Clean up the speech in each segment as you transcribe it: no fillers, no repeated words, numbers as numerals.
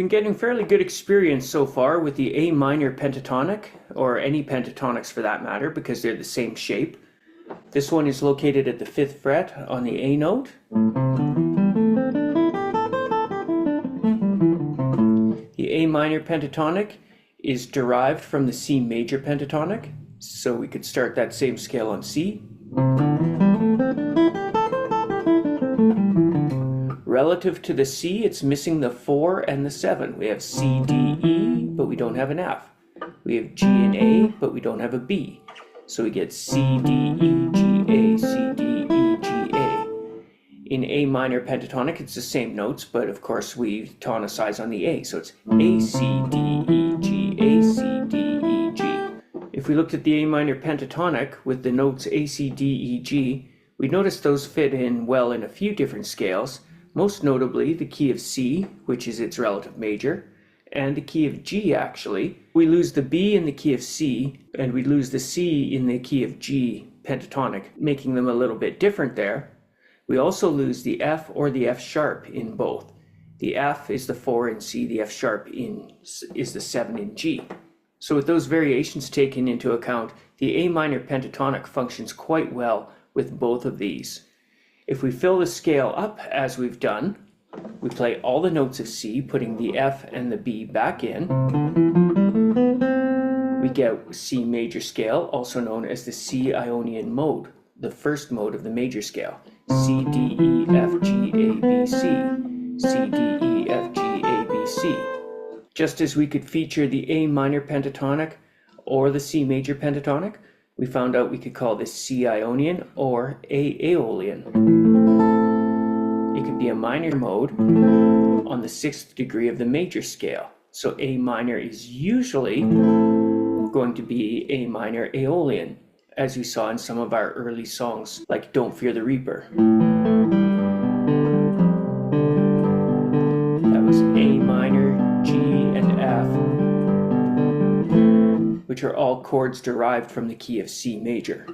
been getting fairly good experience so far with the A minor pentatonic, or any pentatonics for that matter, because they're the same shape. This one is located at the 5th fret on the A note. The A minor pentatonic is derived from the C major pentatonic, so we could start that same scale on C. Relative to the C, it's missing the 4 and the 7. We have C, D, E, but we don't have an F. We have G and A, but we don't have a B. So we get C, D, E, G, A, C, D, E, G, A. In A minor pentatonic, it's the same notes, but of course we tonicize on the A. So it's A, C, D, E, G, A, C, D, E, G. If we looked at the A minor pentatonic with the notes A, C, D, E, G, we'd notice those fit in well in a few different scales, most notably the key of C, which is its relative major, and the key of G actually. We lose the B in the key of C, and we lose the C in the key of G pentatonic, making them a little bit different there. We also lose the F or the F sharp in both. The F is the 4 in C, the F sharp is the 7 in G. So with those variations taken into account, the A minor pentatonic functions quite well with both of these. If we fill the scale up as we've done, we play all the notes of C, putting the F and the B back in. We get C major scale, also known as the C Ionian mode, the first mode of the major scale. C, D, E, F, G, A, B, C. C, D, E, F, G, A, B, C. Just as we could feature the A minor pentatonic or the C major pentatonic, we found out we could call this C Ionian or A Aeolian. It could be a minor mode on the 6th degree of the major scale. So A minor is usually going to be A minor Aeolian, as we saw in some of our early songs, like Don't Fear the Reaper. That was A minor, G, and F, which are all chords derived from the key of C major.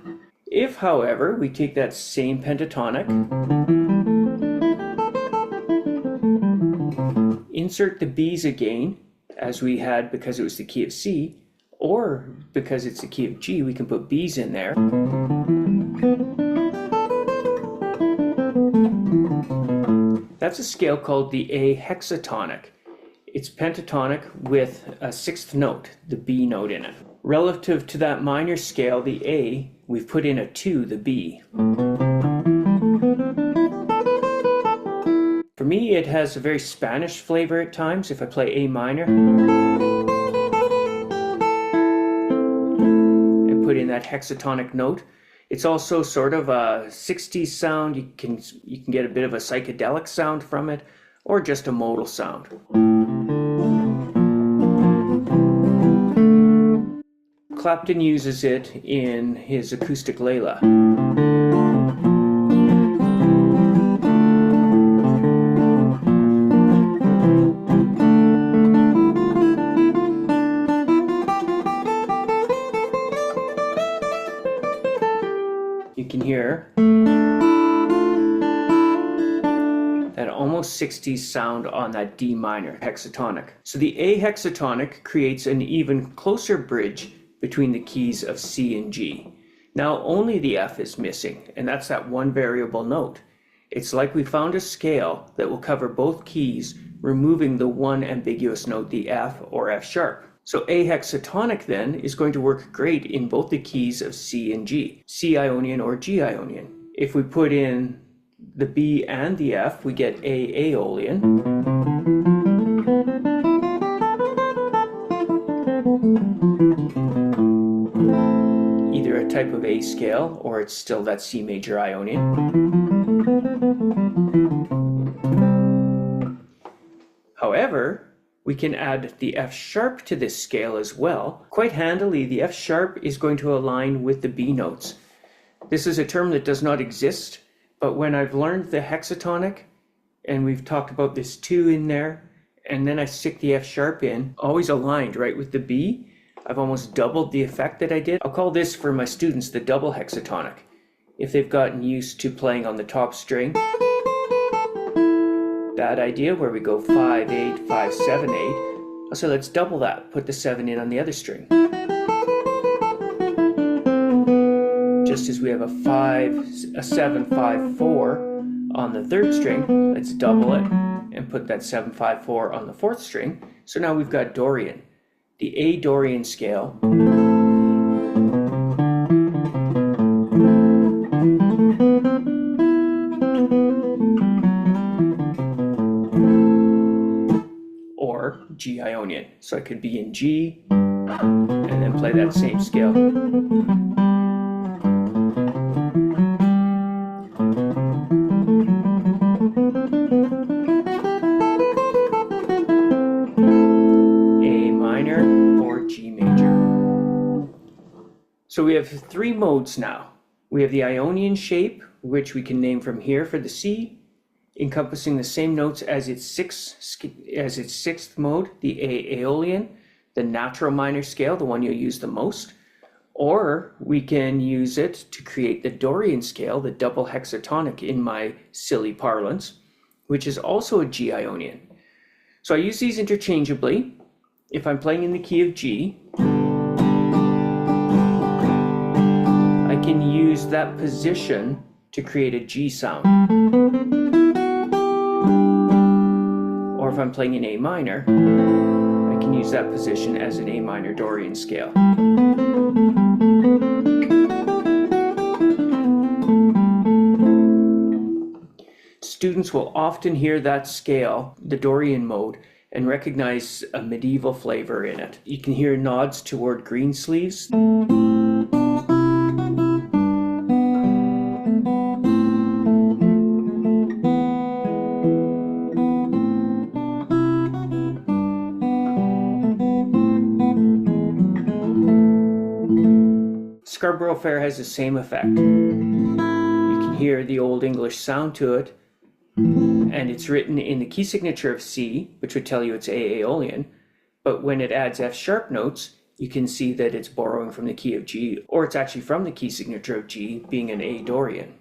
If, however, we take that same pentatonic, insert the B's again, as we had because it was the key of C, or because it's the key of G, we can put B's in there. That's a scale called the A hexatonic. It's pentatonic with a 6th note, the B note in it. Relative to that minor scale, the A, we've put in a 2, the B. For me, it has a very Spanish flavor at times if I play A minor and put in that hexatonic note. It's also sort of a 60s sound. You can get a bit of a psychedelic sound from it, or just a modal sound. Clapton uses it in his acoustic Layla. You can hear that almost 60s sound on that D minor hexatonic. So the A hexatonic creates an even closer bridge between the keys of C and G. Now only the F is missing, and that's that one variable note. It's like we found a scale that will cover both keys, removing the one ambiguous note, the F or F sharp. So A hexatonic then is going to work great in both the keys of C and G, C Ionian or G Ionian. If we put in the B and the F, we get A Aeolian. Either a type of A scale, or it's still that C major Ionian. However, we can add the F sharp to this scale as well. Quite handily, the F sharp is going to align with the B notes. This is a term that does not exist, but when I've learned the hexatonic, and we've talked about this 2 in there, and then I stick the F sharp in, always aligned right with the B, I've almost doubled the effect that I did. I'll call this for my students the double hexatonic. If they've gotten used to playing on the top string, that that idea where we go 5, 8, 5, 7, 8. So let's double that, put the 7 in on the other string. Just as we have a 7, 5, 4 on the third string, let's double it and put that 7, 5, 4 on the fourth string. So now we've got Dorian, the A Dorian scale. Or G Ionian. So I could be in G and then play that same scale. A minor or G major. So we have 3 modes now. We have the Ionian shape, which we can name from here for the C, encompassing the same notes as its sixth mode, the A Aeolian, the natural minor scale, the one you'll use the most. Or we can use it to create the Dorian scale, the double hexatonic in my silly parlance, which is also a G Ionian. So I use these interchangeably. If I'm playing in the key of G, I can use that position to create a G sound. Or if I'm playing in A minor, I can use that position as an A minor Dorian scale. Students will often hear that scale, the Dorian mode, and recognize a medieval flavor in it. You can hear nods toward Greensleeves. Scarborough Fair has the same effect. You can hear the Old English sound to it, and it's written in the key signature of C, which would tell you it's A Aeolian, but when it adds F sharp notes, you can see that it's borrowing from the key of G, or it's actually from the key signature of G, being an A Dorian.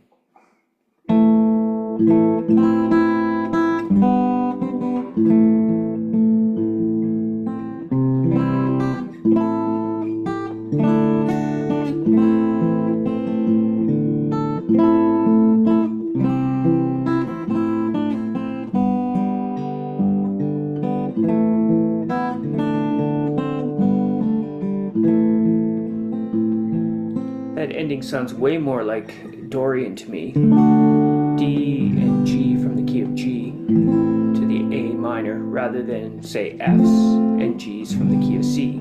That ending sounds way more like Dorian to me. D and G from the key of G to the A minor, rather than, say, F's and G's from the key of C.